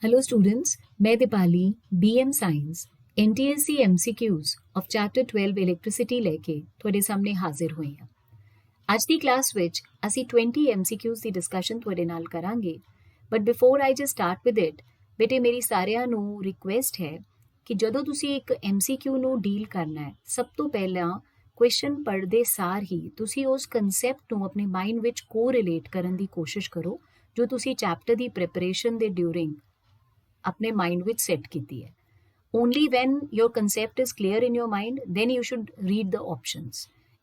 Hello students, मैं Deepali BM science NTSC MCQs of Chapter 12 electricity ਲੈ ਕੇ ਤੁਹਾਡੇ ਸਾਹਮਣੇ ਹਾਜ਼ਰ ਹੋਈ ਹਾਂ। ਅੱਜ ਦੀ ਕਲਾਸ ਵਿੱਚ ਅਸੀਂ 20 MCQs ਦੀ ਡਿਸਕਸ਼ਨ ਤੁਹਾਡੇ ਨਾਲ ਕਰਾਂਗੇ। But before I just start with it, ਬੇਟੇ ਮੇਰੀ ਸਾਰਿਆਂ ਨੂੰ ਰਿਕੁਐਸਟ ਹੈ ਕਿ ਜਦੋਂ ਤੁਸੀਂ ਇੱਕ MCQ ਨੂੰ ਡੀਲ ਕਰਨਾ ਹੈ, ਸਭ ਤੋਂ ਪਹਿਲਾਂ ਕੁਐਸਚਨ ਪੜ੍ਹਦੇ ਸਾਰ ਹੀ ਤੁਸੀਂ ਉਸ ਕਨਸੈਪਟ ਨੂੰ ਆਪਣੇ ਮਾਈਂਡ ਵਿੱਚ ਕੋਰਿਲੇਟ ਕਰਨ ਦੀ ਕੋਸ਼ਿਸ਼ ਕਰੋ ਜੋ ਤੁਸੀਂ ਚੈਪਟਰ ਦੀ ਪ੍ਰੈਪਰੇਸ਼ਨ ਦੇ ਡਿਊਰਿੰਗ अपने माइंड विच सेट की है। Only when your concept is clear in your mind then you should read the options.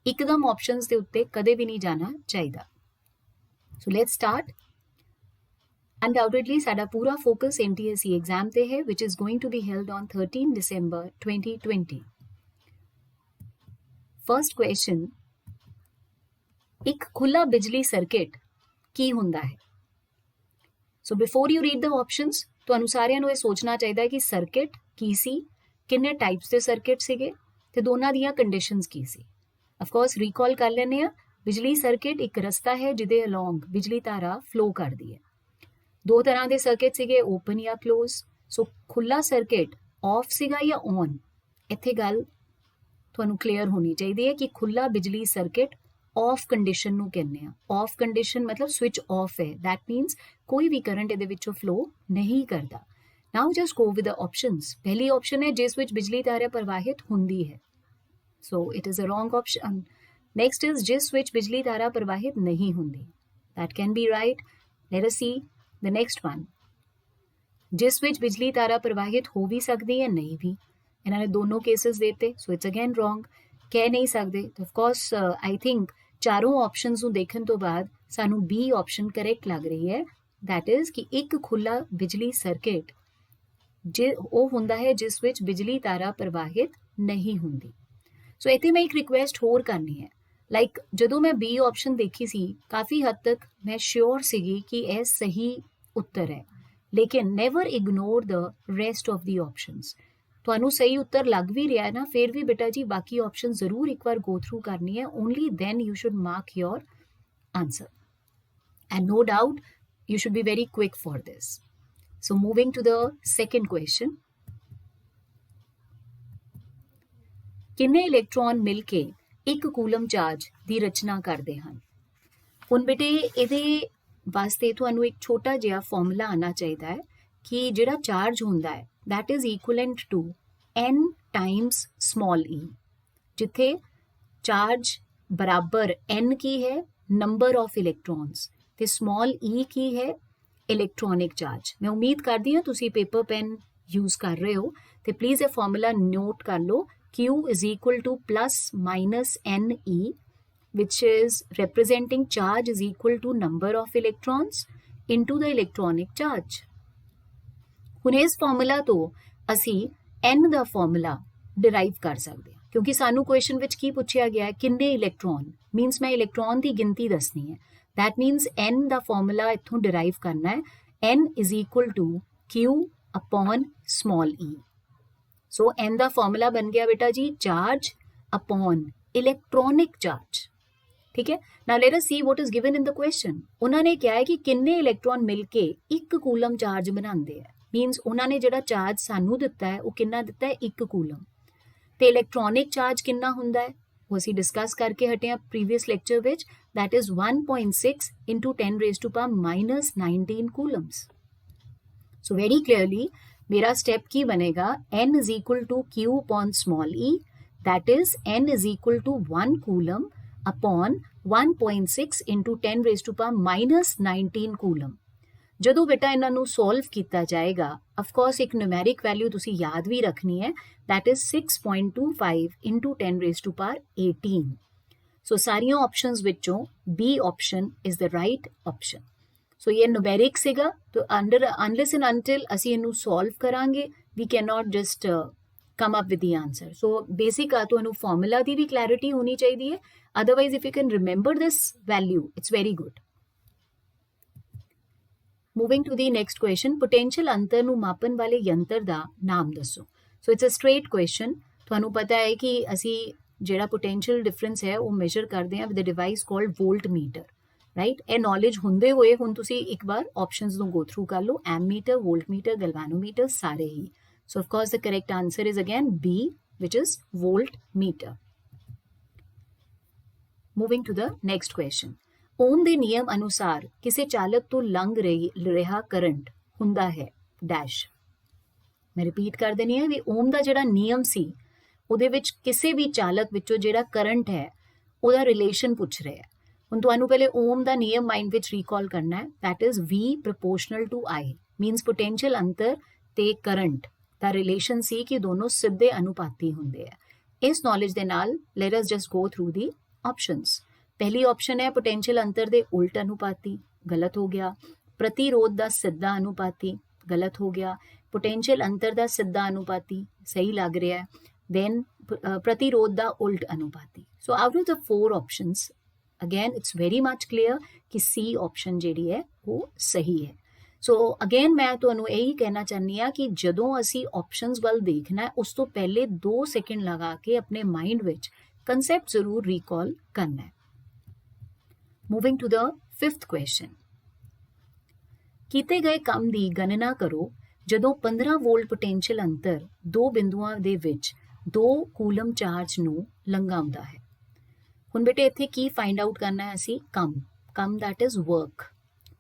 एकदम ऑप्शंस के उत्ते कदे भी नहीं जाना चाहिए। So let's start. अनडाउटेडली साडा पूरा फोकस NTSC एग्जाम ते है which is going to be held on 13 December 2020। First question, एक खुला बिजली सर्किट की हुंदा है। So before you read the options ਤੁਹਾਨੂੰ ਸਾਰਿਆਂ ਨੂੰ ਇਹ ਸੋਚਣਾ ਚਾਹੀਦਾ ਹੈ ਕਿ ਸਰਕਿਟ ਕੀ ਸੀ, ਕਿੰਨੇ ਟਾਈਪਸ ਦੇ ਸਰਕਿਟ ਸੀਗੇ ਤੇ ਦੋਨਾਂ ਦੀਆਂ conditions Ki C. Of course recall ਕਰ ਲੈਂਦੇ ਆ, ਬਿਜਲੀ ਸਰਕਿਟ ਇੱਕ ਰਸਤਾ ਹੈ ਜਿਹਦੇ ਅਲੋਂਗ ਬਿਜਲੀ ਤਾਰਾ ਫਲੋ ਕਰਦੀ ਹੈ। ਦੋ ਤਰ੍ਹਾਂ ਦੇ ਸਰਕਿਟ ਸੀਗੇ, ਓਪਨ ਜਾਂ ਕਲੋਜ਼। ਸੋ ਖੁੱਲਾ ਸਰਕਿਟ ਆਫ ਸੀਗਾ ਜਾਂ ਔਨ, ਇੱਥੇ ਗੱਲ ਤੁਹਾਨੂੰ ਕਲੀਅਰ ਹੋਣੀ ਚਾਹੀਦੀ ਹੈ ਕਿ ਖੁੱਲਾ ਬਿਜਲੀ ਸਰਕਿਟ ऑफ कंडीशन ਨੂੰ ਕਹਿੰਦੇ ਆ। ऑफ कंडीशन मतलब स्विच ऑफ है, दैट मीन्स कोई भी करंट ਇਹਦੇ ਵਿੱਚੋਂ फ्लो नहीं करता। Now just go with the options. पहली ऑप्शन है जिस ਵਿੱਚ ਬਿਜਲੀ ਤਾਰਾ ਪ੍ਰਵਾਹਿਤ ਹੁੰਦੀ ਹੈ, so it is a wrong option. Next is जिस ਵਿੱਚ ਬਿਜਲੀ ਤਾਰਾ ਪ੍ਰਵਾਹਿਤ नहीं ਹੁੰਦੀ, that can be right. Let us see the next one, जिस ਵਿੱਚ ਬਿਜਲੀ ਤਾਰਾ ਪ੍ਰਵਾਹਿਤ ਹੋ ਵੀ ਸਕਦੀ ਹੈ ਨਹੀਂ ਵੀ। ਇਹਨਾਂ ਨੇ ਦੋਨੋਂ ਕੇसेस देते, सो इट्स अगेन रॉन्ग। ਕਹਿ ਨਹੀਂ ਸਕਦੇ। ऑफ कोर्स आई थिंक ਚਾਰੋਂ ਆਪਸ਼ਨਸ ਨੂੰ ਦੇਖਣ ਤੋਂ ਬਾਅਦ ਸਾਨੂੰ ਬੀ ਆਪਸ਼ਨ ਕਰੈਕਟ ਲੱਗ ਰਹੀ ਹੈ, ਦੈਟ ਇਜ਼ ਕਿ ਇੱਕ ਖੁੱਲਾ ਬਿਜਲੀ ਸਰਕਿਟ ਜੇ ਉਹ ਹੁੰਦਾ ਹੈ ਜਿਸ ਵਿੱਚ ਬਿਜਲੀ ਤਾਰਾ ਪ੍ਰਵਾਹਿਤ ਨਹੀਂ ਹੁੰਦੀ। ਸੋ ਇੱਥੇ ਮੈਂ ਇੱਕ ਰਿਕੁਐਸਟ ਹੋਰ ਕਰਨੀ ਹੈ, ਲਾਈਕ ਜਦੋਂ ਮੈਂ ਬੀ ਆਪਸ਼ਨ ਦੇਖੀ ਸੀ ਕਾਫੀ ਹੱਦ ਤੱਕ ਮੈਂ ਸ਼ੋਰ ਸੀਗੀ ਕਿ ਇਹ ਸਹੀ ਉੱਤਰ ਹੈ, ਲੇਕਿਨ never ignore the rest of the options. ਤੁਹਾਨੂੰ ਸਹੀ ਉੱਤਰ ਲੱਗ ਵੀ ਰਿਹਾ ਨਾ, ਫਿਰ ਵੀ ਬੇਟਾ ਜੀ ਬਾਕੀ ਆਪਸ਼ਨ ਜ਼ਰੂਰ ਇੱਕ ਵਾਰ ਗੋ ਥਰੂ ਕਰਨੀ ਹੈ, only then you should mark your answer and no doubt you should be very quick for this. So moving to the second question, ਕਿੰਨੇ ਇਲੈਕਟ੍ਰੋਨ ਮਿਲ ਕੇ ਇੱਕ ਕੂਲਮ ਚਾਰਜ ਦੀ ਰਚਨਾ ਕਰਦੇ ਹਨ। ਹੁਣ ਬੇਟੇ ਇਹਦੇ ਵਾਸਤੇ ਤੁਹਾਨੂੰ ਇੱਕ ਛੋਟਾ ਜਿਹਾ ਫਾਰਮੂਲਾ ਆਉਣਾ ਚਾਹੀਦਾ ਹੈ ਕਿ ਜਿਹੜਾ ਚਾਰਜ ਹੁੰਦਾ ਹੈ that is equivalent to n times small e, ਜਿੱਥੇ ਚਾਰਜ ਬਰਾਬਰ n ਕੀ ਹੈ, ਨੰਬਰ ਆਫ ਇਲੈਕਟ੍ਰੋਨਸ, ਤੇ ਸਮਾਲ e ਕੀ ਹੈ, ਇਲੈਕਟ੍ਰੋਨਿਕ ਚਾਰਜ। ਮੈਂ ਉਮੀਦ ਕਰਦੀ ਹਾਂ ਤੁਸੀਂ ਪੇਪਰ ਪੈਨ ਯੂਜ਼ ਕਰ ਰਹੇ ਹੋ ਤੇ ਪਲੀਜ਼ ਇਹ ਫਾਰਮੂਲਾ ਨੋਟ ਕਰ ਲਓ। Q is equal to plus minus NE, which is representing charge is equal to number of electrons into the electronic charge। ਹੁਣ ਇਸ ਫਾਰਮੂਲਾ ਤੋਂ ਅਸੀਂ n ਦਾ ਫਾਰਮੂਲਾ ਡਿਰਾਈਵ ਕਰ ਸਕਦੇ ਹਾਂ, ਕਿਉਂਕਿ ਸਾਨੂੰ ਕੁਐਸਚਨ ਵਿੱਚ ਕੀ ਪੁੱਛਿਆ ਗਿਆ ਹੈ, ਕਿੰਨੇ ਇਲੈਕਟ੍ਰੋਨ, ਮੀਨਸ ਮੈਂ ਇਲੈਕਟ੍ਰੋਨ ਦੀ ਗਿਣਤੀ ਦੱਸਣੀ ਹੈ। That means n the formula ਇੱਥੋਂ ਡਿਰਾਈਵ ਕਰਨਾ ਹੈ, n is equal to q upon small e। So n the formula ਬਣ ਗਿਆ ਬੇਟਾ ਜੀ ਚਾਰਜ upon ਇਲੈਕਟ੍ਰੋਨਿਕ ਚਾਰਜ। ठीक है, now let us see what is given in the question। ਉਹਨਾਂ ਨੇ ਕਿਹਾ ਹੈ ਕਿ ਕਿੰਨੇ ਇਲੈਕਟ੍ਰੋਨ ਮਿਲ ਕੇ ਇੱਕ ਕੂਲਮ ਚਾਰਜ ਬਣਾਉਂਦੇ ਹੈ, ਮੀਨਸ ਉਹਨਾਂ ਨੇ ਜਿਹੜਾ ਚਾਰਜ ਸਾਨੂੰ ਦਿੱਤਾ ਹੈ ਉਹ ਕਿੰਨਾ ਦਿੱਤਾ ਹੈ, ਇੱਕ ਕੂਲਮ। ਤੇ ਇਲੈਕਟ੍ਰੋਨਿਕ ਚਾਰਜ ਕਿੰਨਾ ਹੁੰਦਾ ਹੈ ਉਹ ਅਸੀਂ ਡਿਸਕਸ ਕਰਕੇ ਹਟੇ ਹਾਂ ਪ੍ਰੀਵੀਅਸ ਲੈਕਚਰ ਵਿੱਚ, that is 1.6 into 10 raised to power minus 19 coulombs। So very clearly मेरा स्टेप की बनेगा, n is equal to q upon small e, that is n is equal to 1 coulomb upon 1.6 into 10 raised to power minus 19 coulomb। ਜਦੋਂ ਬੇਟਾ ਇਹਨਾਂ ਨੂੰ solve ਕੀਤਾ ਜਾਏਗਾ, of course ਇੱਕ ਨਿਊਮੈਰਿਕ ਵੈਲਿਊ ਤੁਸੀਂ ਯਾਦ ਵੀ ਰੱਖਣੀ ਹੈ, that is 6.25 into 10 raised to power 18। ਸੋ ਸਾਰੀਆਂ ਆਪਸ਼ਨਸ ਵਿੱਚੋਂ B option is the right option. So ਇਹ ਨਿਊਮੈਰਿਕ ਸੀਗਾ, तो unless and until ਅਸੀਂ ਇਹਨੂੰ ਸੋਲਵ ਕਰਾਂਗੇ we can not just come up with the answer. So basic ਤੁਹਾਨੂੰ ਫਾਰਮੂਲਾ ਦੀ ਵੀ ਕਲੈਰਿਟੀ ਹੋਣੀ ਚਾਹੀਦੀ ਹੈ, otherwise if you can remember this value it's very good. Moving to the next question, potential अंतर ਨੂੰ ਮਾਪਣ ਵਾਲੇ ਯੰਤਰ ਦਾ ਨਾਮ ਦੱਸੋ। So it's a straight question. ਤੁਹਾਨੂੰ ਪਤਾ ਹੈ ਕਿ ਅਸੀਂ ਜਿਹੜਾ ਪੋਟੈਂਸ਼ੀਅਲ ਡਿਫਰੈਂਸ ਹੈ ਉਹ ਮੈਜ਼ਰ ਕਰਦੇ ਹਾਂ with a device called voltmeter. Right. ਇਹ ਨੌਲੇਜ ਹੁੰਦੇ ਹੋਏ ਹੁਣ ਤੁਸੀਂ ਇੱਕ ਵਾਰ ਆਪਸ਼ਨਸ ਨੂੰ ਗੋ ਥਰੂ ਕਰ ਲਓ, ਐਮੀਟਰ, ਵੋਲਟਮੀਟਰ, ਗੈਲਵਾਨੋਮੀਟਰ, ਸਾਰੇ ਹੀ। So of course the correct answer is again B, which is voltmeter. Moving to the next question. Ohm ਦੇ ਨਿਯਮ ਅਨੁਸਾਰ ਕਿਸੇ ਚਾਲਕ ਤੋਂ ਲੰਘ ਰਿਹਾ ਕਰੰਟ ਹੁੰਦਾ ਹੈ ਡੈਸ਼। ਮੈਂ ਰਿਪੀਟ ਕਰ ਦਿੰਦੀ ਹਾਂ ਵੀ ਓਮ ਦਾ ਜਿਹੜਾ ਨਿਯਮ ਸੀ ਉਹਦੇ ਵਿੱਚ ਕਿਸੇ ਵੀ ਚਾਲਕ ਵਿੱਚੋਂ ਜਿਹੜਾ ਕਰੰਟ ਹੈ ਉਹਦਾ ਰਿਲੇਸ਼ਨ ਪੁੱਛ ਰਿਹਾ ਹੈ। ਹੁਣ ਤੁਹਾਨੂੰ ਪਹਿਲੇ ਓਮ ਦਾ ਨਿਯਮ ਮਾਈਂਡ ਵਿੱਚ ਰੀਕਾਲ ਕਰਨਾ ਹੈ, that is V proportional to I, means potential ਅੰਤਰ ਤੇ ਕਰੰਟ ਦਾ ਰਿਲੇਸ਼ਨ ਸੀ ਕਿ ਦੋਨੋਂ ਸਿੱਧੇ ਅਨੁਪਾਤੀ ਹੁੰਦੇ ਆ। ਇਸ ਨੌਲੇਜ ਦੇ ਨਾਲ let us just go through ਦੀ ਆਪਸ਼ਨਸ। ਪਹਿਲੀ ਆਪਸ਼ਨ ਹੈ ਪੋਟੈਂਸ਼ੀਅਲ ਅੰਤਰ ਦੇ ਉਲਟ ਅਨੁਪਾਤੀ, ਗਲਤ ਹੋ ਗਿਆ। ਪ੍ਰਤੀਰੋਧ ਦਾ ਸਿੱਧਾ ਅਨੁਪਾਤੀ, ਗਲਤ ਹੋ ਗਿਆ। ਪੋਟੈਂਸ਼ੀਅਲ ਅੰਤਰ ਦਾ ਸਿੱਧਾ ਅਨੁਪਾਤੀ, ਸਹੀ ਲੱਗ ਰਿਹਾ ਹੈ। ਦੈਨ ਪ੍ਰਤੀਰੋਧ ਦਾ ਉਲਟ ਅਨੁਪਾਤੀ। So out of the 4 options again it's very much clear ਕਿ C ਆਪਸ਼ਨ ਜਿਹੜੀ ਹੈ ਉਹ ਸਹੀ ਹੈ। ਸੋ ਅਗੇਨ ਮੈਂ ਤੁਹਾਨੂੰ ਇਹੀ ਕਹਿਣਾ ਚਾਹੁੰਦੀ ਹਾਂ ਕਿ ਜਦੋਂ ਅਸੀਂ ਆਪਸ਼ਨਸ ਵੱਲ ਦੇਖਣਾ ਹੈ ਉਸ ਤੋਂ ਪਹਿਲੇ 2 ਸੈਕਿੰਡ ਲਗਾ ਕੇ ਆਪਣੇ ਮਾਈਂਡ ਵਿੱਚ ਕੰਸੈਪਟ ਜ਼ਰੂਰ ਰੀਕਾਲ ਕਰਨਾ ਹੈ। Moving to the 5th question. ਕੀਤੇ ਗਏ ਕੰਮ ਦੀ ਗਣਨਾ ਕਰੋ ਜਦੋਂ 15 ਵੋਲਟ ਪੋਟੈਂਸ਼ੀਅਲ ਅੰਤਰ ਦੋ ਬਿੰਦੂਆਂ ਦੇ ਵਿੱਚ 2 ਕੂਲਮ ਚਾਰਜ ਨੂੰ ਲੰਘਾਉਂਦਾ ਹੈ। ਹੁਣ ਬੇਟੇ ਇੱਥੇ ਕੀ ਫਾਈਂਡ ਆਊਟ ਕਰਨਾ ਹੈ ਅਸੀਂ? ਕੰਮ ਦੈਟ ਇਜ਼ ਵਰਕ।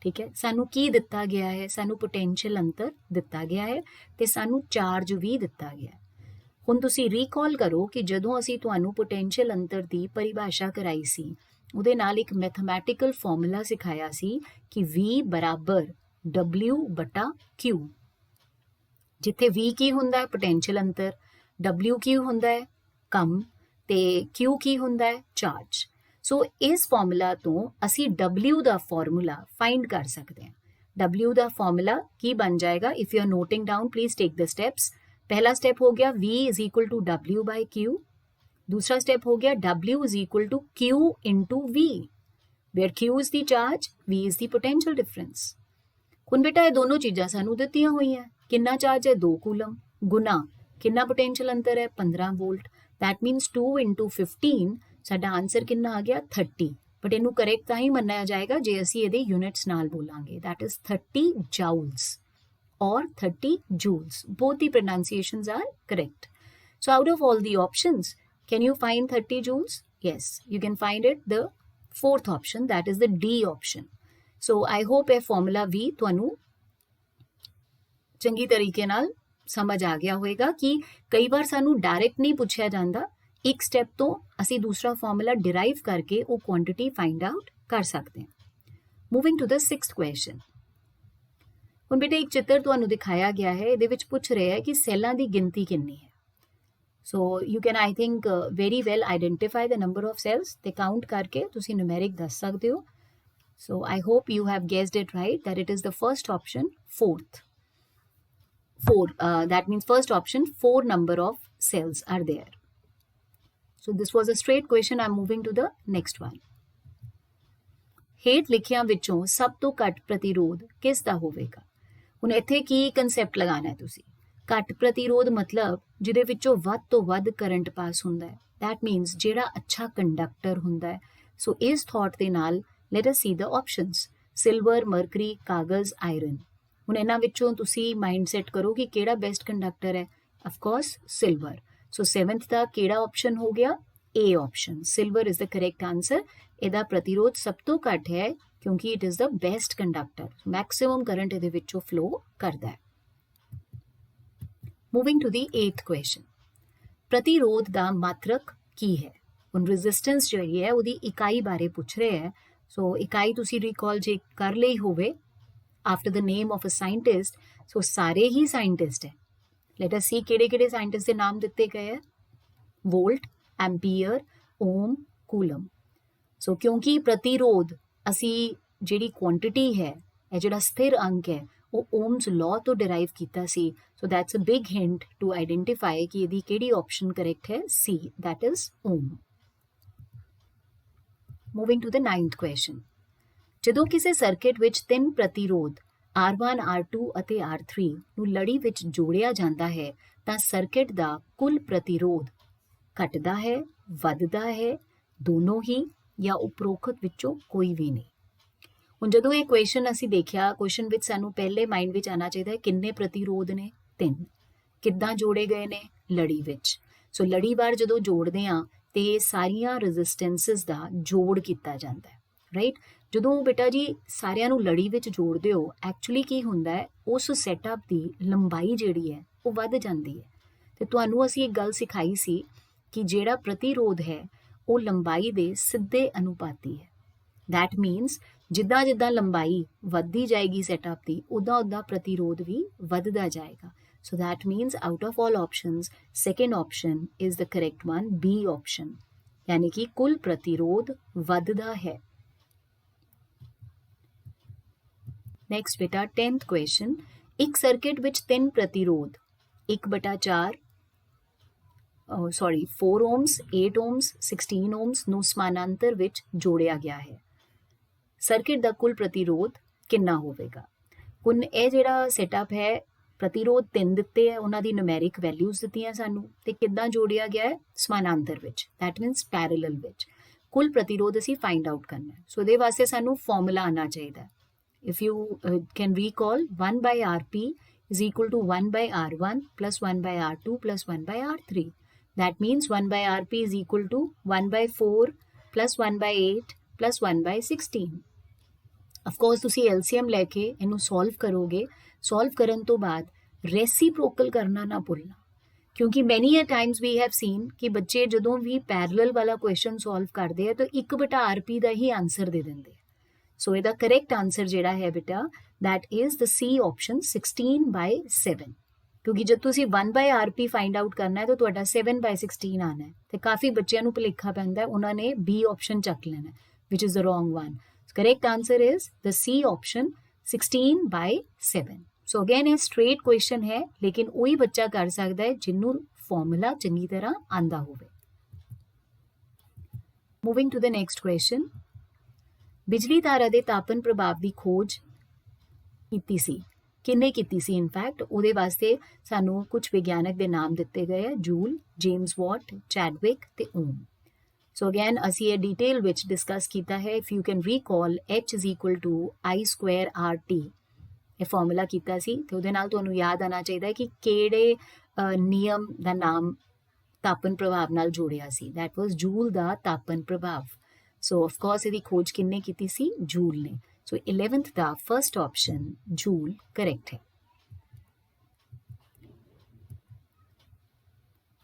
ਠੀਕ ਹੈ, ਸਾਨੂੰ ਕੀ ਦਿੱਤਾ ਗਿਆ ਹੈ? ਸਾਨੂੰ ਪੋਟੈਂਸ਼ੀਅਲ ਅੰਤਰ ਦਿੱਤਾ ਗਿਆ ਹੈ ਤੇ ਸਾਨੂੰ ਚਾਰਜ ਵੀ ਦਿੱਤਾ ਗਿਆ ਹੈ। ਹੁਣ ਤੁਸੀਂ ਰੀਕਾਲ ਕਰੋ ਕਿ ਜਦੋਂ ਅਸੀਂ ਤੁਹਾਨੂੰ ਪੋਟੈਂਸ਼ੀਅਲ ਅੰਤਰ ਦੀ ਪਰਿਭਾਸ਼ਾ ਕਰਾਈ ਸੀ ਉਹਦੇ ਨਾਲ ਇੱਕ ਮੈਥਮੈਟੀਕਲ ਫਾਰਮੂਲਾ ਸਿਖਾਇਆ ਸੀ ਕਿ V ਬਰਾਬਰ W/Q, ਜਿੱਥੇ V ਕੀ ਹੁੰਦਾ ਹੈ? ਪੋਟੈਂਸ਼ੀਅਲ ਅੰਤਰ, W ਕੀ ਹੁੰਦਾ ਹੈ? ਕੰਮ, ਤੇ Q ਕੀ ਹੁੰਦਾ ਹੈ? ਚਾਰਜ। ਸੋ ਇਸ ਫਾਰਮੂਲਾ ਤੋਂ ਅਸੀਂ W ਦਾ ਫਾਰਮੂਲਾ ਫਾਈਂਡ ਕਰ ਸਕਦੇ ਹਾਂ। W ਦਾ ਫਾਰਮੂਲਾ ਕੀ ਬਣ ਜਾਏਗਾ? If you are noting down please take the steps. ਪਹਿਲਾ ਸਟੈਪ ਹੋ ਗਿਆ V is equal to W/Q। दूसरा स्टेप हो गया W is equal to Q into V, where Q is the charge, V is the potential difference। ਹੁਣ ਬੇਟਾ ਇਹ ਦੋਨੋਂ ਚੀਜ਼ਾਂ ਸਾਨੂੰ ਦਿੱਤੀਆਂ ਹੋਈਆਂ। ਕਿੰਨਾ ਚਾਰਜ ਹੈ? 2 ਕੂਲਮ, ਗੁਣਾ ਕਿੰਨਾ ਪੋਟੈਂਸ਼ੀਅਲ ਅੰਤਰ ਹੈ? 15 ਵੋਲਟ। ਦੈਟ ਮੀਨਸ 2 into 15, ਸਾਡਾ ਆਂਸਰ ਕਿੰਨਾ ਆ ਗਿਆ? 30। ਬਟ ਇਹਨੂੰ ਕਰੈਕਟ ਤਾਂ ਹੀ ਮੰਨਿਆ ਜਾਏਗਾ ਜੇ ਅਸੀਂ ਇਹਦੇ ਯੂਨਿਟਸ ਨਾਲ ਬੋਲਾਂਗੇ। That is 30 joules or 30 joules। Both the pronunciations are correct। So out of all the options, can you find 30 joules? Yes, you can find it the 4th option, that is the D option। So I hope ਇਹ formula ਵੀ ਤੁਹਾਨੂੰ ਚੰਗੀ ਤਰੀਕੇ ਨਾਲ ਸਮਝ ਆ ਗਿਆ ਹੋਵੇਗਾ ਕਿ ਕਈ ਵਾਰ ਸਾਨੂੰ ਡਾਇਰੈਕਟ ਨਹੀਂ ਪੁੱਛਿਆ ਜਾਂਦਾ, ਇੱਕ ਸਟੈਪ ਤੋਂ ਅਸੀਂ ਦੂਸਰਾ ਫਾਰਮੂਲਾ ਡਿਰਾਈਵ ਕਰਕੇ ਉਹ ਕੁਆਂਟੀਟੀ ਫਾਈਂਡ ਆਊਟ ਕਰ ਸਕਦੇ ਹਾਂ। Moving to the 6th question. ਹੁਣ ਬੇਟਾ ਇੱਕ ਚਿੱਤਰ ਤੁਹਾਨੂੰ ਦਿਖਾਇਆ ਗਿਆ ਹੈ, ਇਹਦੇ ਵਿੱਚ ਪੁੱਛ ਰਿਹਾ ਹੈ ਕਿ ਸੈੱਲਾਂ ਦੀ ਗਿਣਤੀ ਕਿੰਨੀ ਹੈ। So you can I think very well identify the number of cells ਤੇ ਕਾਊਂਟ ਕਰਕੇ ਤੁਸੀਂ ਨਿਊਮੈਰਿਕ ਦੱਸ ਸਕਦੇ ਹੋ। So I hope you have guessed it right that it is the first option, 4th। 4, that means first option, 4 number of cells are there। So this was a straight question। I'm moving to the next one। ਹੇਠ ਲਿਖਿਆਂ ਵਿੱਚੋਂ ਸਭ ਤੋਂ ਘੱਟ ਪ੍ਰਤੀਰੋਧ ਕਿਸ ਦਾ ਹੋਵੇਗਾ? ਹੁਣ ਇੱਥੇ ਕੀ ਕਨਸੈਪਟ ਲਗਾਉਣਾ ਹੈ ਤੁਸੀਂ? ਘੱਟ ਪ੍ਰਤੀਰੋਧ ਮਤਲਬ ਜਿਹਦੇ ਵਿੱਚੋਂ ਵੱਧ ਤੋਂ ਵੱਧ ਕਰੰਟ ਪਾਸ ਹੁੰਦਾ ਹੈ। ਦੈਟ ਮੀਨਸ ਜਿਹੜਾ ਅੱਛਾ ਕੰਡਕਟਰ ਹੁੰਦਾ ਹੈ। ਸੋ ਇਸ ਥਾਟ ਦੇ ਨਾਲ ਲੈਟ ਅਸ ਸੀ ਦ ਆਪਸ਼ਨਸ। ਸਿਲਵਰ, ਮਰਕਰੀ, ਕਾਗਜ਼, ਆਇਰਨ। ਹੁਣ ਇਹਨਾਂ ਵਿੱਚੋਂ ਤੁਸੀਂ ਮਾਈਂਡ ਸੈਟ ਕਰੋ ਕਿ ਕਿਹੜਾ ਬੈਸਟ ਕੰਡਕਟਰ ਹੈ। Of course silver. So 7th ਦਾ ਕਿਹੜਾ ਆਪਸ਼ਨ ਹੋ ਗਿਆ? A option. Silver is the correct answer. ਇਹਦਾ ਪ੍ਰਤੀਰੋਧ ਸਭ ਤੋਂ ਘੱਟ ਹੈ ਕਿਉਂਕਿ it is the best conductor, maximum current ਇਹਦੇ ਵਿੱਚੋਂ ਫਲੋ ਕਰਦਾ ਹੈ। Moving to the 8th question. ਪ੍ਰਤੀਰੋਧ ਦਾ ਮਾਤਰਕ ਕੀ ਹੈ? ਹੁਣ ਰੈਜ਼ਿਸਟੈਂਸ ਜਿਹੜੀ ਹੈ ਉਹਦੀ ਇਕਾਈ ਬਾਰੇ ਪੁੱਛ ਰਹੇ ਹੈ। ਸੋ ਇਕਾਈ ਤੁਸੀਂ ਰੀਕਾਲ ਜੇ ਕਰ ਲਈ ਹੋਵੇ after the name of a scientist, so ਸਾਰੇ ਹੀ ਸਾਇੰਟਿਸਟ ਹੈ। ਲੈਟ ਅਸ ਸੀ ਕਿਹੜੇ ਕਿਹੜੇ ਸਾਇੰਟਿਸਟ ਦੇ ਨਾਮ ਦਿੱਤੇ ਗਏ ਹੈ। Volt, ampere, ohm, coulomb. So ਕਿਉਂਕਿ ਪ੍ਰਤੀਰੋਧ ਅਸੀਂ ਜਿਹੜੀ ਕੁਆਂਟਿਟੀ ਹੈ, ਇਹ ਜਿਹੜਾ ਸਥਿਰ ਅੰਕ ਹੈ ਉਹ ਓਮਸ ਲਾਅ ਤੋਂ ਡਿਰਾਈਵ ਕੀਤਾ ਸੀ। So that's a big hint to identify ਕਿ ਇਹਦੀ ਕਿਹੜੀ ਆਪਸ਼ਨ ਕਰੈਕਟ ਹੈ? C, that is ohm. Moving to the 9th question. ਜਦੋਂ ਕਿਸੇ ਸਰਕਿਟ ਵਿੱਚ 3 ਪ੍ਰਤੀਰੋਧ R1, R2 ਅਤੇ R3 ਨੂੰ ਲੜੀ ਵਿੱਚ ਜੋੜਿਆ ਜਾਂਦਾ ਹੈ ਤਾਂ ਸਰਕਿਟ ਦਾ ਕੁੱਲ ਪ੍ਰਤੀਰੋਧ ਘਟਦਾ ਹੈ, ਵੱਧਦਾ ਹੈ, ਦੋਨੋਂ ਹੀ, ਜਾਂ ਉਪਰੋਕਤ ਵਿੱਚੋਂ ਕੋਈ ਵੀ ਨਹੀਂ? ਹੁਣ ਜਦੋਂ ਇਹ ਕੁਐਸਚਨ ਅਸੀਂ ਦੇਖਿਆ, ਕੁਐਸਚਨ ਵਿੱਚ ਸਾਨੂੰ ਪਹਿਲੇ ਮਾਈਂਡ ਵਿੱਚ ਆਉਣਾ ਚਾਹੀਦਾ ਹੈ ਕਿੰਨੇ ਪ੍ਰਤੀਰੋਧ ਨੇ? 3। ਕਿੱਦਾਂ ਜੋੜੇ ਗਏ ਨੇ? ਲੜੀ ਵਿੱਚ। ਸੋ ਲੜੀਵਾਰ ਜਦੋਂ ਜੋੜਦੇ ਆ ਤੇ ਸਾਰੀਆਂ ਰੈਜ਼ਿਸਟੈਂਸਸ ਦਾ ਜੋੜ ਕੀਤਾ ਜਾਂਦਾ ਹੈ, ਰਾਈਟ। ਜਦੋਂ ਬੇਟਾ ਜੀ ਸਾਰਿਆਂ ਨੂੰ ਲੜੀ ਵਿੱਚ ਜੋੜਦੇ ਹੋ, ਐਕਚੁਅਲੀ ਕੀ ਹੁੰਦਾ ਹੈ, ਉਸ ਸੈਟਅਪ ਦੀ ਲੰਬਾਈ ਜਿਹੜੀ ਹੈ ਉਹ ਵੱਧ ਜਾਂਦੀ ਹੈ। ਤੇ ਤੁਹਾਨੂੰ ਅਸੀਂ ਇੱਕ ਗੱਲ ਸਿਖਾਈ ਸੀ ਕਿ ਜਿਹੜਾ ਪ੍ਰਤੀਰੋਧ ਹੈ ਉਹ ਲੰਬਾਈ ਦੇ ਸਿੱਧੇ ਅਨੁਪਾਤੀ ਹੈ। ਦੈਟ ਮੀਨਸ ਜਿੱਦਾਂ ਜਿੱਦਾਂ ਲੰਬਾਈ ਵੱਧਦੀ ਜਾਏਗੀ ਸੈਟਅਪ ਦੀ, ਉਦਾਂ ਉਦਾਂ ਪ੍ਰਤੀਰੋਧ ਵੀ ਵੱਧਦਾ ਜਾਏਗਾ। So that means out of all options, second option is the correct one, B option. यानी कि कुल प्रतिरोध ਵੱਧਦਾ है। Next बेटा 10th question, एक सर्किट ਵਿੱਚ 3 प्रतिरोध 1/4 4 ohms, 8 ohms, 16 ohms ਨੂੰ ਸਮਾਨਾਂਤਰ ਵਿੱਚ ਜੋੜਿਆ ਗਿਆ ਹੈ। ਸਰਕਿਟ ਦਾ ਕੁੱਲ ਪ੍ਰਤੀਰੋਧ ਕਿੰਨਾ ਹੋਵੇਗਾ? ਹੁਣ ਇਹ ਜਿਹੜਾ ਸੈਟਅਪ ਹੈ, ਪ੍ਰਤੀਰੋਧ 3 ਦਿੱਤੇ ਹੈ, ਉਹਨਾਂ ਦੀ ਨੂਮੈਰਿਕ ਵੈਲਿਊਜ਼ ਦਿੱਤੀਆਂ ਸਾਨੂੰ, ਤੇ ਕਿੱਦਾਂ ਜੋੜਿਆ ਗਿਆ ਹੈ? ਸਮਾਨਾਂਤਰ ਵਿੱਚ, ਦੈਟ ਮੀਨਸ ਪੈਰਲਲ ਵਿੱਚ। ਕੁੱਲ ਪ੍ਰਤੀਰੋਧ ਅਸੀਂ ਫਾਈਂਡ ਆਊਟ ਕਰਨਾ ਹੈ। ਸੋ ਇਹਦੇ ਵਾਸਤੇ ਸਾਨੂੰ ਫਾਰਮੂਲਾ ਆਉਣਾ ਚਾਹੀਦਾ ਹੈ। If you can recall 1/Rp is equal to 1/R1 plus 1/R2 plus 1/R3. That means 1/Rp is equal to 1/4 plus 1/8 plus 1/16. Of course ਤੁਸੀਂ LCM ਲੈ ਕੇ ਇਹਨੂੰ ਸੋਲਵ ਕਰੋਗੇ। ਸੋਲਵ ਕਰਨ ਤੋਂ ਬਾਅਦ ਰੈਸੀਪ੍ਰੋਕਲ ਕਰਨਾ ਨਾ ਭੁੱਲਣਾ, ਕਿਉਂਕਿ ਮੈਨੀ ਅ ਟਾਈਮਸ ਵੀ ਹੈਵ ਸੀਨ ਕਿ ਬੱਚੇ ਜਦੋਂ ਵੀ ਪੈਰਲਲ ਵਾਲਾ ਕੁਐਸਚਨ ਸੋਲਵ ਕਰਦੇ ਆ ਤਾਂ 1/Rp ਦਾ ਹੀ ਆਨਸਰ ਦੇ ਦਿੰਦੇ। ਸੋ ਇਹਦਾ ਕਰੈਕਟ ਆਨਸਰ ਜਿਹੜਾ ਹੈ ਬੇਟਾ, that is the C option 16/7। ਕਿਉਂਕਿ ਜਦ ਤੁਸੀਂ 1/Rp ਫਾਈਂਡ ਆਊਟ ਕਰਨਾ ਹੈ ਤਾਂ ਤੁਹਾਡਾ 7/16 ਆਉਣਾ ਹੈ, ਤੇ ਕਾਫੀ ਬੱਚਿਆਂ ਨੂੰ ਭੁਲੇਖਾ ਪੈਂਦਾ, ਉਹਨਾਂ ਨੇ B ਆਪਸ਼ਨ ਚੱਕ ਲੈਣਾ, which is the wrong one. Correct answer is the C option 16/7. So again ਇਹ straight question ਹੈ, ਲੇਕਿਨ ਉਹੀ ਬੱਚਾ ਕਰ ਸਕਦਾ ਹੈ ਜਿਹਨੂੰ ਫਾਰਮੂਲਾ ਚੰਗੀ ਤਰ੍ਹਾਂ ਆਂਦਾ ਹੋਵੇ। Moving to the next question, ਬਿਜਲੀ ਤਾਰਾਂ ਦੇ ਤਾਪਨ ਪ੍ਰਭਾਵ ਦੀ ਖੋਜ ਕੀਤੀ ਸੀ, ਕਿੰਨੇ ਕੀਤੀ ਸੀ? ਇਨਫੈਕਟ ਉਹਦੇ ਵਾਸਤੇ ਸਾਨੂੰ ਕੁਝ ਵਿਗਿਆਨਕ ਦੇ ਨਾਮ ਦਿੱਤੇ ਗਏ ਹੈ, ਜੂਲ, ਜੇਮਸ ਵਾਟ, ਚੈਡਵਿਕ ਤੇ ਓਮ। ਸੋ ਅਗੇਨ ਅਸੀਂ ਇਹ ਡਿਟੇਲ ਵਿੱਚ ਡਿਸਕਸ ਕੀਤਾ ਹੈ। If you can recall H is equal to I²RT, ਇਹ ਫਾਰਮੂਲਾ ਕੀਤਾ ਸੀ, ਤੇ ਉਹਦੇ ਨਾਲ ਤੁਹਾਨੂੰ ਯਾਦ ਆਉਣਾ ਚਾਹੀਦਾ ਕਿ ਕਿਹੜੇ ਨਿਯਮ ਦਾ ਨਾਮ ਤਾਪਨ ਪ੍ਰਭਾਵ ਨਾਲ ਜੋੜਿਆ ਸੀ। ਦੈਟ ਵਾਜ਼ ਜੂਲ ਦਾ ਤਾਪਨ ਪ੍ਰਭਾਵ। ਸੋ ਆਫਕੋਰਸ ਇਹਦੀ ਖੋਜ ਕਿੰਨੇ ਕੀਤੀ ਸੀ? ਜੂਲ ਨੇ। ਸੋ 11th ਦਾ ਫਰਸਟ ਆਪਸ਼ਨ ਜੂਲ ਕਰੈਕਟ ਹੈ।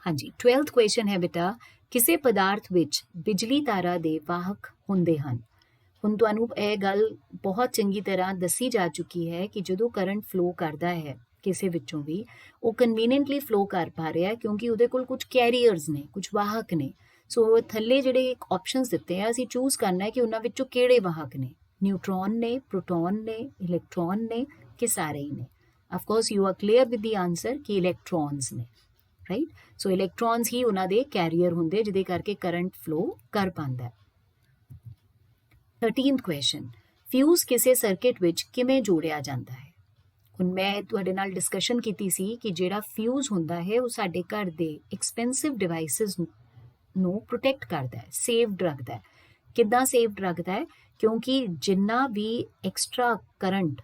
ਹਾਂਜੀ, 12th ਕੁਐਸਚਨ ਹੈ ਬੇਟਾ, ਕਿਸੇ ਪਦਾਰਥ ਵਿੱਚ ਬਿਜਲੀ ਤਾਰਾਂ ਦੇ ਵਾਹਕ ਹੁੰਦੇ ਹਨ। ਹੁਣ ਤੁਹਾਨੂੰ ਇਹ ਗੱਲ ਬਹੁਤ ਚੰਗੀ ਤਰ੍ਹਾਂ ਦੱਸੀ ਜਾ ਚੁੱਕੀ ਹੈ ਕਿ ਜਦੋਂ ਕਰੰਟ ਫਲੋ ਕਰਦਾ ਹੈ ਕਿਸੇ ਵਿੱਚੋਂ ਵੀ, ਉਹ ਕਨਵੀਨੀਐਂਟਲੀ ਫਲੋ ਕਰ ਪਾ ਰਿਹਾ ਹੈ ਕਿਉਂਕਿ ਉਹਦੇ ਕੋਲ ਕੁਝ ਕੈਰੀਅਰਸ ਨੇ, ਕੁਝ ਵਾਹਕ ਨੇ। ਸੋ ਥੱਲੇ ਜਿਹੜੇ ਆਪਸ਼ਨਸ ਦਿੱਤੇ ਆ, ਅਸੀਂ ਚੂਜ਼ ਕਰਨਾ ਹੈ ਕਿ ਉਹਨਾਂ ਵਿੱਚੋਂ ਕਿਹੜੇ ਵਾਹਕ ਨੇ, ਨਿਊਟਰੋਨ ਨੇ, ਪ੍ਰੋਟੋਨ ਨੇ, ਇਲੈਕਟ੍ਰੋਨ ਨੇ ਕਿ ਸਾਰੇ ਹੀ ਨੇ। Of course you hour clear with the answer ਕਿ ਇਲੈਕਟ੍ਰੋਨਸ ਨੇ, ਰਾਈਟ। ਸੋ ਇਲੈਕਟ੍ਰੋਨਸ ਹੀ ਉਹਨਾਂ ਦੇ ਕੈਰੀਅਰ ਹੁੰਦੇ ਜਿਹਦੇ ਕਰਕੇ ਕਰੰਟ ਫਲੋ ਕਰ ਪਾਉਂਦਾ ਹੈ। 13th ਕੁਐਸਚਨ, ਫਿਊਜ਼ ਕਿਸੇ ਸਰਕਿਟ ਵਿੱਚ ਕਿਵੇਂ ਜੋੜਿਆ ਜਾਂਦਾ ਹੈ? ਹੁਣ ਮੈਂ ਤੁਹਾਡੇ ਨਾਲ ਡਿਸਕਸ਼ਨ ਕੀਤੀ ਸੀ ਕਿ ਜਿਹੜਾ ਫਿਊਜ਼ ਹੁੰਦਾ ਹੈ ਉਹ ਸਾਡੇ ਘਰ ਦੇ ਐਕਸਪੈਂਸਿਵ ਡਿਵਾਈਸਿਸ ਨੂੰ ਪ੍ਰੋਟੈਕਟ ਕਰਦਾ ਹੈ, ਸੇਵਡ ਰੱਖਦਾ ਹੈ। ਕਿੱਦਾਂ ਸੇਵਡ ਰੱਖਦਾ ਹੈ? ਕਿਉਂਕਿ ਜਿੰਨਾ ਵੀ ਐਕਸਟਰਾ ਕਰੰਟ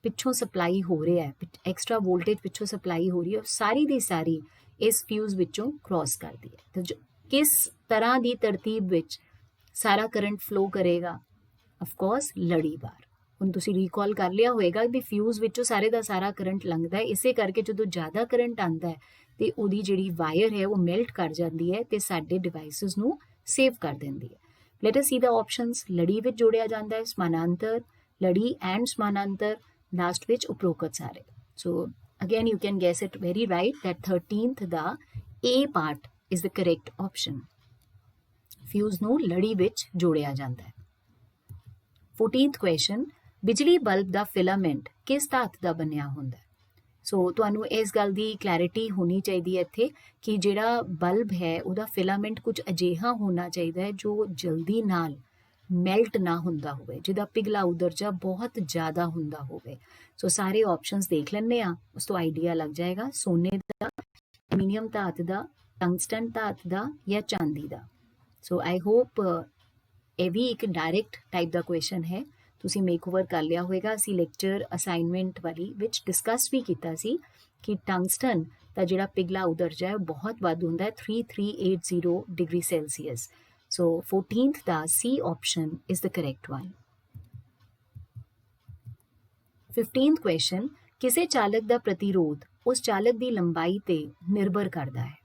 ਪਿੱਛੋਂ ਸਪਲਾਈ ਹੋ ਰਿਹਾ ਹੈ, ਐਕਸਟਰਾ ਵੋਲਟੇਜ ਪਿੱਛੋਂ ਸਪਲਾਈ ਹੋ ਰਹੀ ਹੈ, ਸਾਰੀ ਦੀ ਸਾਰੀ ਇਸ ਫਿਊਜ਼ ਵਿੱਚੋਂ ਕ੍ਰਾਸ ਕਰਦੀ ਹੈ। ਤਾਂ ਕਿਸ ਤਰ੍ਹਾਂ ਦੀ ਤਰਤੀਬ ਵਿੱਚ ਸਾਰਾ ਕਰੰਟ ਫਲੋ ਕਰੇਗਾ? ਅਫਕੋਰਸ ਲੜੀਵਾਰ। ਹੁਣ ਤੁਸੀਂ ਰੀਕਾਲ ਕਰ ਲਿਆ ਹੋਵੇਗਾ ਵੀ ਫਿਊਜ਼ ਵਿੱਚੋਂ ਸਾਰੇ ਦਾ ਸਾਰਾ ਕਰੰਟ ਲੰਘਦਾ ਹੈ, ਇਸੇ ਕਰਕੇ ਜਦੋਂ ਜ਼ਿਆਦਾ ਕਰੰਟ ਆਉਂਦਾ ਹੈ ਤੇ ਉਹਦੀ ਜਿਹੜੀ ਵਾਇਰ ਹੈ ਉਹ ਮੈਲਟ ਕਰ ਜਾਂਦੀ ਹੈ ਤੇ ਸਾਡੇ ਡਿਵਾਈਸਿਸ ਨੂੰ ਸੇਵ ਕਰ ਦਿੰਦੀ ਹੈ। ਲੈਟ ਅਸ ਸੀ ਦਾ ਆਪਸ਼ਨਸ। ਲੜੀ ਵਿੱਚ ਜੋੜਿਆ ਜਾਂਦਾ ਹੈ, ਸਮਾਨਾਂਤਰ, ਲੜੀ ਐਂਡ ਸਮਾਨਾਂਤਰ, ਲਾਸਟ ਵਿੱਚ ਉਪਰੋਕਤ ਸਾਰੇ। ਸੋ again you can guess it very right that 13th the A part is the correct option. Fuse ਨੂੰ ਲੜੀ ਵਿੱਚ ਜੋੜਿਆ ਜਾਂਦਾ ਹੈ। 14th question, ਬਿਜਲੀ ਬਲਬ ਦਾ ਫਿਲਾਮੈਂਟ ਕਿਸ ਧਾਤ ਦਾ ਬਣਿਆ ਹੁੰਦਾ ਹੈ? ਸੋ ਤੁਹਾਨੂੰ ਇਸ ਗੱਲ ਦੀ ਕਲੈਰਿਟੀ ਹੋਣੀ ਚਾਹੀਦੀ ਹੈ ਇੱਥੇ ਕਿ ਜਿਹੜਾ ਬਲਬ ਹੈ ਉਹਦਾ ਫਿਲਾਮੈਂਟ ਕੁਝ ਅਜਿਹਾ ਹੋਣਾ ਚਾਹੀਦਾ ਹੈ ਜੋ ਜਲਦੀ ਨਾਲ ਮੈਲਟ ਨਾ ਹੁੰਦਾ ਹੋਵੇ, ਜਿਹਦਾ ਪਿਘਲਾਊ ਦਰਜਾ ਬਹੁਤ ਜ਼ਿਆਦਾ ਹੁੰਦਾ ਹੋਵੇ। ਸੋ ਸਾਰੇ ਆਪਸ਼ਨਸ ਦੇਖ ਲੈਂਦੇ ਆ, ਉਸ ਤੋਂ ਆਈਡੀਆ ਲੱਗ ਜਾਏਗਾ। ਸੋਨੇ ਦਾ, ਐਲੂਮੀਨੀਅਮ ਧਾਤ ਦਾ, ਟੰਗਸਟਨ ਧਾਤ ਦਾ ਜਾਂ ਚਾਂਦੀ ਦਾ। ਸੋ ਆਈ ਹੋਪ ਇਹ ਵੀ ਇੱਕ ਡਾਇਰੈਕਟ ਟਾਈਪ ਦਾ ਕੁਐਸਚਨ ਹੈ, ਤੁਸੀਂ ਮੇਕਓਵਰ ਕਰ ਲਿਆ ਹੋਵੇਗਾ। ਅਸੀਂ ਲੈਕਚਰ ਅਸਾਈਨਮੈਂਟ ਵਾਲੀ ਵਿੱਚ ਡਿਸਕਸ ਵੀ ਕੀਤਾ ਸੀ ਕਿ ਟੰਗਸਟਨ ਦਾ ਜਿਹੜਾ ਪਿਘਲਾਊ ਦਰਜਾ ਹੈ ਬਹੁਤ ਵੱਧ ਹੁੰਦਾ ਹੈ 3380 degree Celsius. So 14th the C option is the correct one. 15th question, ਕਿਸੇ ਚਾਲਕ ਦਾ ਪ੍ਰਤੀਰੋਧ ਉਸ ਚਾਲਕ ਦੀ ਲੰਬਾਈ ਤੇ ਨਿਰਭਰ ਕਰਦਾ ਹੈ।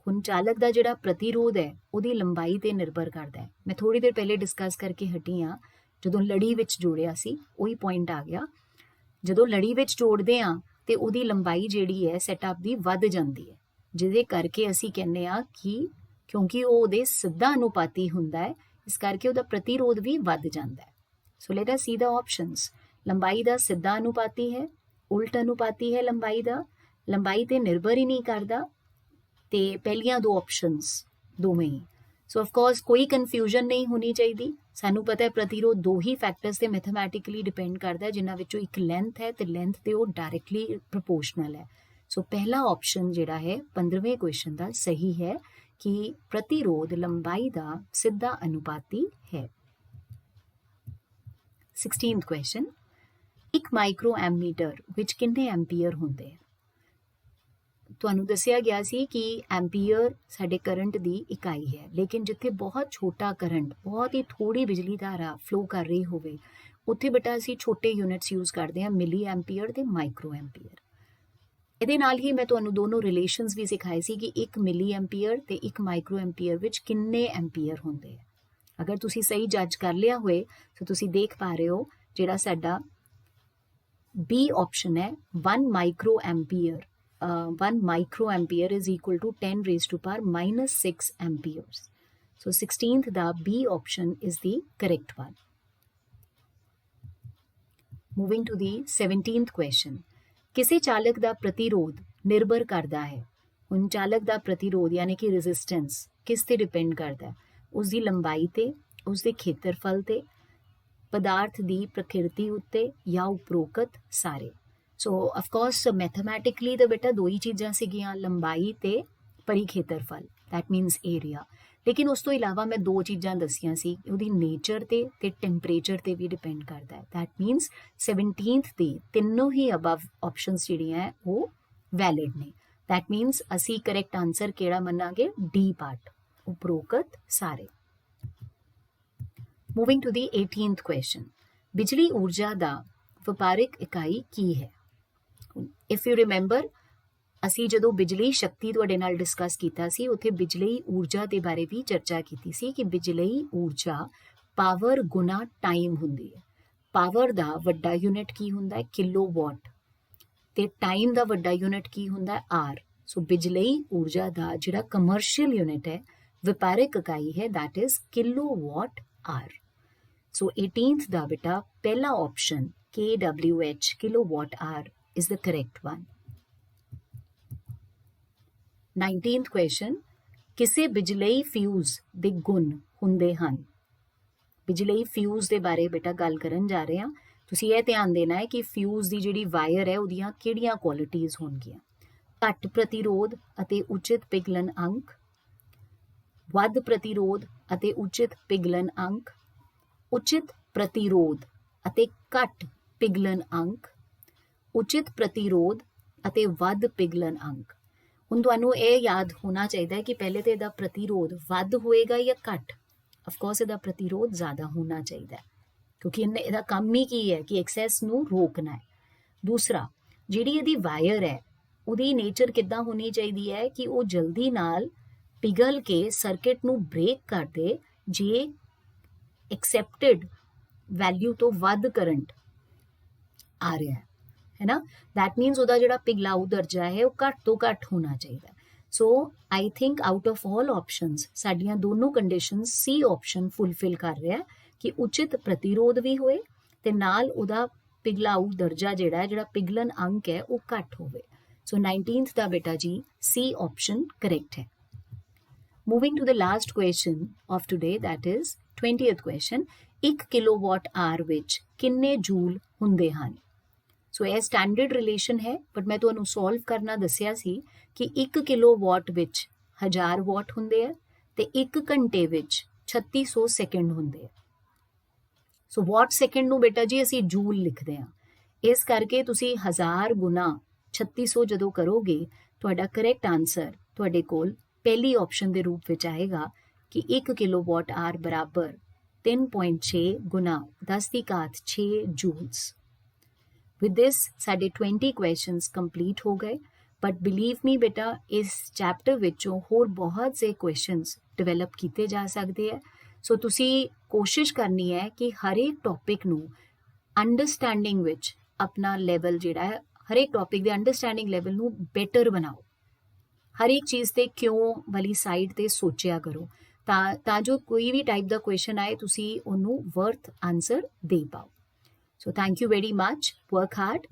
ਹੁਣ ਚਾਲਕ ਦਾ ਜਿਹੜਾ ਪ੍ਰਤੀਰੋਧ ਹੈ ਉਹਦੀ ਲੰਬਾਈ ਤੇ ਨਿਰਭਰ ਕਰਦਾ ਹੈ। ਮੈਂ ਥੋੜੀ ਦੇਰ ਪਹਿਲੇ ਡਿਸਕਸ ਕਰਕੇ ਹਟੀ ਹਾਂ, ਜਦੋਂ ਲੜੀ ਵਿੱਚ ਜੋੜਿਆ ਸੀ ਉਹੀ ਪੁਆਇੰਟ ਆ ਗਿਆ। ਜਦੋਂ ਲੜੀ ਵਿੱਚ ਜੋੜਦੇ ਹਾਂ ਤੇ ਉਹਦੀ ਲੰਬਾਈ ਜਿਹੜੀ ਹੈ ਸੈਟਅਪ ਦੀ ਵੱਧ ਜਾਂਦੀ ਹੈ, ਜਿਹਦੇ ਕਰਕੇ ਅਸੀਂ ਕਹਿੰਦੇ ਹਾਂ ਕਿ ਕਿਉਂਕਿ ਉਹ ਉਹਦੇ ਸਿੱਧਾ ਅਨੁਪਾਤੀ ਹੁੰਦਾ ਹੈ, ਇਸ ਕਰਕੇ ਉਹਦਾ ਪ੍ਰਤੀਰੋਧ ਵੀ ਵੱਧ ਜਾਂਦਾ ਹੈ। ਸੋ ਲੈਟ ਅਸ ਸੀ ਦਾ ਆਪਸ਼ਨਸ। ਲੰਬਾਈ ਦਾ ਸਿੱਧਾ ਅਨੁਪਾਤੀ ਹੈ, ਉਲਟ ਅਨੁਪਾਤੀ ਹੈ ਲੰਬਾਈ ਦਾ, ਲੰਬਾਈ ਤੇ ਨਿਰਭਰ ਹੀ ਨਹੀਂ ਕਰਦਾ, ਤੇ ਪਹਿਲੀਆਂ ਦੋ ਆਪਸ਼ਨਸ ਦੋਵੇਂ ਹੀ। ਸੋ ਆਫਕੋਰਸ ਕੋਈ ਕਨਫਿਊਜ਼ਨ ਨਹੀਂ ਹੋਣੀ ਚਾਹੀਦੀ। ਸਾਨੂੰ ਪਤਾ ਹੈ ਪ੍ਰਤੀਰੋਧ ਦੋ ਹੀ ਫੈਕਟਰਸ ਤੇ ਮੈਥਮੈਟਿਕਲੀ ਡਿਪੈਂਡ ਕਰਦਾ ਹੈ, ਜਿਨ੍ਹਾਂ ਵਿੱਚੋਂ ਇੱਕ ਲੈਂਥ ਹੈ ਤੇ ਲੈਂਥ ਤੇ ਉਹ ਡਾਇਰੈਕਟਲੀ ਪ੍ਰਪੋਰਸ਼ਨਲ ਹੈ। ਸੋ ਪਹਿਲਾ ਆਪਸ਼ਨ ਜਿਹੜਾ ਹੈ 15ਵੇਂ ਕੁਐਸਚਨ ਦਾ ਸਹੀ ਹੈ ਕਿ ਪ੍ਰਤੀਰੋਧ ਲੰਬਾਈ ਦਾ ਸਿੱਧਾ ਅਨੁਪਾਤੀ ਹੈ। 16th ਕੁਐਸਚਨ, ਇੱਕ ਮਾਈਕਰੋ ਐਮੀਟਰ ਵਿੱਚ ਕਿੰਨੇ ਐਂਪੀਅਰ ਹੁੰਦੇ ਆ? ਤੁਹਾਨੂੰ ਦੱਸਿਆ ਗਿਆ ਸੀ ਕਿ ਐਂਪੀਅਰ ਸਾਡੇ ਕਰੰਟ ਦੀ ਇਕਾਈ ਹੈ, ਲੇਕਿਨ ਜਿੱਥੇ ਬਹੁਤ ਛੋਟਾ ਕਰੰਟ, ਬਹੁਤ ਹੀ ਥੋੜੀ ਬਿਜਲੀ ਧਾਰਾ ਫਲੋ ਕਰ ਰਹੀ ਹੋਵੇ, ਉੱਥੇ ਬੇਟਾ ਅਸੀਂ ਛੋਟੇ ਯੂਨਿਟਸ ਯੂਜ਼ ਕਰਦੇ ਹਾਂ, ਮਿਲੀ ਐਂਪੀਅਰ ਤੇ ਮਾਈਕਰੋ ਐਂਪੀਅਰ। ਇਹਦੇ ਨਾਲ ਹੀ ਮੈਂ ਤੁਹਾਨੂੰ ਦੋਨੋਂ ਰਿਲੇਸ਼ਨਸ ਵੀ ਸਿਖਾਏ ਸੀ ਕਿ ਇੱਕ ਮਿਲੀ ਐਂਪੀਅਰ ਤੇ ਇੱਕ ਮਾਈਕਰੋ ਐਂਪੀਅਰ ਵਿੱਚ ਕਿੰਨੇ ਐਂਪੀਅਰ ਹੁੰਦੇ ਆ। ਅਗਰ ਤੁਸੀਂ ਸਹੀ ਜੱਜ ਕਰ ਲਿਆ ਹੋਏ ਤਾਂ ਤੁਸੀਂ ਦੇਖ ਪਾ ਰਹੇ ਹੋ ਜਿਹੜਾ ਸਾਡਾ ਬੀ ਆਪਸ਼ਨ ਹੈ 1 micro ampere 1 micro ampere is equal to 10 raised to power minus 6 amperes. So 16th the B option is the correct one. Moving to the 17th question. ਕਿਸੇ ਚਾਲਕ ਦਾ ਪ੍ਰਤੀਰੋਧ ਨਿਰਭਰ ਕਰਦਾ ਹੈ। ਹੁਣ ਚਾਲਕ ਦਾ ਪ੍ਰਤੀਰੋਧ ਯਾਨੀ ਕਿ ਰੈਜ਼ਿਸਟੈਂਸ ਕਿਸ ਤੇ ਡਿਪੈਂਡ ਕਰਦਾ ਹੈ? ਉਸ ਦੀ ਲੰਬਾਈ ਤੇ, ਉਸ ਦੇ ਖੇਤਰਫਲ ਤੇ, ਪਦਾਰਥ ਦੀ ਪ੍ਰਕਿਰਤੀ ਉੱਤੇ ਜਾਂ ਉਪਰੋਕਤ ਸਾਰੇ। ਸੋ ਅਫਕੋਰਸ ਮੈਥਮੈਟਿਕਲੀ ਤਾਂ ਬੇਟਾ ਦੋ ਹੀ ਚੀਜ਼ਾਂ ਸੀਗੀਆਂ, ਲੰਬਾਈ ਤੇ ਪਰਿਖੇਤਰਫਲ, ਦੈਟ ਮੀਨਸ ਏਰੀਆ। ਲੇਕਿਨ ਉਸ ਤੋਂ ਇਲਾਵਾ ਮੈਂ ਦੋ ਚੀਜ਼ਾਂ ਦੱਸੀਆਂ ਸੀ, ਉਹਦੀ ਨੇਚਰ ਤੇ ਟੈਂਪਰੇਚਰ ਤੇ ਵੀ ਡਿਪੈਂਡ ਕਰਦਾ ਹੈ। ਦੈਟ ਮੀਨਸ 17th ਦੇ ਤਿੰਨੋਂ ਹੀ ਅਬਵ ਆਪਸ਼ਨਸ ਜਿਹੜੀਆਂ ਹੈ ਉਹ ਵੈਲਿਡ ਨੇ। ਦੈਟ ਮੀਨਸ ਅਸੀਂ ਕਰੈਕਟ ਆਨਸਰ ਕਿਹੜਾ ਮੰਨਾਂਗੇ? ਡੀ ਪਾਰਟ, ਉਪਰੋਕਤ ਸਾਰੇ। Moving to the 18th question, ਬਿਜਲੀ ਊਰਜਾ ਦਾ ਵਪਾਰਿਕ ਇਕਾਈ ਕੀ ਹੈ? ਇਫ ਯੂ ਰਿਮੈਂਬਰ, ਅਸੀਂ ਜਦੋਂ ਬਿਜਲੀ ਸ਼ਕਤੀ ਤੁਹਾਡੇ ਨਾਲ ਡਿਸਕਸ ਕੀਤਾ ਸੀ, ਉੱਥੇ ਬਿਜਲੀ ਊਰਜਾ ਦੇ ਬਾਰੇ ਵੀ ਚਰਚਾ ਕੀਤੀ ਸੀ ਕਿ ਬਿਜਲੀ ਊਰਜਾ ਪਾਵਰ ਗੁਣਾ ਟਾਈਮ ਹੁੰਦੀ ਹੈ। ਪਾਵਰ ਦਾ ਵੱਡਾ ਯੂਨਿਟ ਕੀ ਹੁੰਦਾ ਹੈ? ਕਿਲੋਵਾਟ, ਤੇ ਟਾਈਮ ਦਾ ਵੱਡਾ ਯੂਨਿਟ ਕੀ ਹੁੰਦਾ ਹੈ? ਆਰ। ਸੋ ਬਿਜਲੀ ਊਰਜਾ ਦਾ ਜਿਹੜਾ ਕਮਰਸ਼ੀਅਲ ਯੂਨਿਟ ਹੈ, ਵਪਾਰਿਕ ਇਕਾਈ ਹੈ, that is kilowatt hour. So 18th ਦਾ ਬੇਟਾ ਪਹਿਲਾ option KWH kilowatt hour is the correct one. 19th question, ਕਿਸੇ ਬਿਜਲਈ ਫਿਊਜ਼ ਦੇ ਗੁਣ ਹੁੰਦੇ ਹਨ? ਬਿਜਲਈ ਫਿਊਜ਼ ਦੇ ਬਾਰੇ ਬੇਟਾ ਗੱਲ ਕਰਨ ਜਾ ਰਹੇ ਹਾਂ। ਤੁਸੀਂ ਇਹ ਧਿਆਨ ਦੇਣਾ ਹੈ ਕਿ ਫਿਊਜ਼ ਦੀ ਜਿਹੜੀ ਵਾਇਰ ਹੈ ਉਹਦੀਆਂ ਕਿਹੜੀਆਂ ਕੁਆਲਿਟੀਜ਼ ਹੋਣਗੀਆਂ? ਘੱਟ ਪ੍ਰਤੀਰੋਧ ਅਤੇ ਉਚਿਤ ਪਿਘਲਨ ਅੰਕ, ਵੱਧ ਪ੍ਰਤੀਰੋਧ ਅਤੇ ਉਚਿਤ ਪਿਘਲਨ ਅੰਕ, ਉਚਿਤ ਪ੍ਰਤੀਰੋਧ ਅਤੇ ਘੱਟ ਪਿਘਲਨ ਅੰਕ, ਉਚਿਤ ਪ੍ਰਤੀਰੋਧ ਅਤੇ ਵੱਧ ਪਿਘਲਨ ਅੰਕ। ਹੁਣ ਤੁਹਾਨੂੰ ਇਹ ਯਾਦ ਹੋਣਾ ਚਾਹੀਦਾ ਹੈ ਕਿ ਪਹਿਲੇ ਤਾਂ ਇਹਦਾ ਪ੍ਰਤੀਰੋਧ ਵੱਧ ਹੋਏਗਾ ਜਾਂ ਘੱਟ? ਅਫਕੋਰਸ ਇਹਦਾ ਪ੍ਰਤੀਰੋਧ ਜ਼ਿਆਦਾ ਹੋਣਾ ਚਾਹੀਦਾ ਹੈ, ਕਿਉਂਕਿ ਇਹਦਾ ਕੰਮ ਹੀ ਕੀ ਹੈ ਕਿ ਐਕਸੈਸ ਨੂੰ ਰੋਕਣਾ ਹੈ। ਦੂਸਰਾ, ਜਿਹੜੀ ਇਹਦੀ ਵਾਇਰ ਹੈ ਉਹਦੀ ਨੇਚਰ ਕਿੱਦਾਂ ਹੋਣੀ ਚਾਹੀਦੀ ਹੈ ਕਿ ਉਹ ਜਲਦੀ ਨਾਲ ਪਿਘਲ ਕੇ ਸਰਕਿਟ ਨੂੰ ਬ੍ਰੇਕ ਕਰ ਦੇ ਜੇ ਐਕਸੈਪਟਡ ਵੈਲਿਊ ਤੋਂ ਵੱਧ ਕਰੰਟ ਆ ਰਿਹਾ ਹੈ ਨਾ। ਦੈਟ ਮੀਨਸ ਉਹਦਾ ਜਿਹੜਾ ਪਿਘਲਾਊ ਦਰਜਾ ਹੈ ਉਹ ਘੱਟ ਤੋਂ ਘੱਟ ਹੋਣਾ ਚਾਹੀਦਾ। So I think out of all options ਸਾਡੀਆਂ ਦੋਨੋਂ ਕੰਡੀਸ਼ਨਸ ਸੀ ਆਪਸ਼ਨ ਫੁੱਲਫਿਲ ਕਰ ਰਿਹਾ ਕਿ ਉਚਿਤ ਪ੍ਰਤੀਰੋਧ ਵੀ ਹੋਏ ਤੇ ਨਾਲ ਉਹਦਾ ਪਿਘਲਾਊ ਦਰਜਾ ਜਿਹੜਾ ਪਿਘਲਨ ਅੰਕ ਹੈ ਉਹ ਘੱਟ ਹੋਵੇ। ਸੋ 19th ਦਾ ਬੇਟਾ ਜੀ ਸੀ ਆਪਸ਼ਨ ਕਰੈਕਟ ਹੈ। Moving to the last question of today, that is 20th question, 1 kilowatt hour ਵਿੱਚ ਕਿੰਨੇ ਜੂਲ ਹੁੰਦੇ ਹਨ? ਸੋ ਇਹ ਸਟੈਂਡਰਡ ਰਿਲੇਸ਼ਨ ਹੈ, ਬਟ ਮੈਂ ਤੁਹਾਨੂੰ ਸੋਲਵ ਕਰਨਾ ਦੱਸਿਆ ਸੀ ਕਿ 1 ਕਿਲੋਵਾਟ ਵਿੱਚ 1000 ਵਾਟ ਹੁੰਦੇ ਆ ਤੇ 1 ਘੰਟੇ ਵਿੱਚ 3600 ਸੈਕਿੰਡ ਹੁੰਦੇ ਆ। ਸੋ ਵਾਟ ਸੈਕਿੰਡ ਨੂੰ ਬੇਟਾ ਜੀ ਅਸੀਂ ਜੂਲ ਲਿਖਦੇ ਹਾਂ। ਇਸ ਕਰਕੇ ਤੁਸੀਂ 1000 ਗੁਣਾ 3600 ਜਦੋਂ ਕਰੋਗੇ ਤੁਹਾਡਾ ਕਰੈਕਟ ਆਨਸਰ ਤੁਹਾਡੇ ਕੋਲ ਪਹਿਲੀ ਆਪਸ਼ਨ ਦੇ ਰੂਪ ਵਿੱਚ ਆਏਗਾ ਕਿ 1 ਕਿਲੋਵਾਟ ਆਰ ਬਰਾਬਰ 3.6 ਗੁਣਾ 10 ਦੀ ਘਾਤ 6 ਜੂਲਸ। ਵਿਦ ਦਿਸ ਸਾਡੇ 20 ਕੁਐਸਚਨਸ ਕੰਪਲੀਟ ਹੋ ਗਏ। ਬਟ ਬਿਲੀਵ ਮੀ ਬੇਟਾ ਇਸ ਚੈਪਟਰ ਵਿੱਚੋਂ ਹੋਰ ਬਹੁਤ ਸੇ ਕੁਐਸਚਨਸ ਡਿਵੈਲਪ ਕੀਤੇ ਜਾ ਸਕਦੇ ਹੈ। ਸੋ ਤੁਸੀਂ ਕੋਸ਼ਿਸ਼ ਕਰਨੀ ਹੈ ਕਿ ਹਰੇਕ ਟੌਪਿਕ ਨੂੰ ਅੰਡਰਸਟੈਂਡਿੰਗ ਵਿੱਚ ਆਪਣਾ ਲੈਵਲ ਜਿਹੜਾ ਹੈ, ਹਰੇਕ ਟੌਪਿਕ ਦੇ ਅੰਡਰਸਟੈਂਡਿੰਗ ਲੈਵਲ ਨੂੰ ਬੈਟਰ ਬਣਾਓ। ਹਰ ਇੱਕ ਚੀਜ਼ ਤੇ ਕਿਉਂ ਵਾਲੀ ਸਾਈਡ ਤੇ ਸੋਚਿਆ ਕਰੋ ਤਾਂ ਜੋ ਕੋਈ ਵੀ ਟਾਈਪ ਦਾ ਕੁਐਸਚਨ ਆਏ ਤੁਸੀਂ ਉਹਨੂੰ ਵਰਥ ਆਨਸਰ ਦੇ ਪਾਓ। So thank you very much, work hard.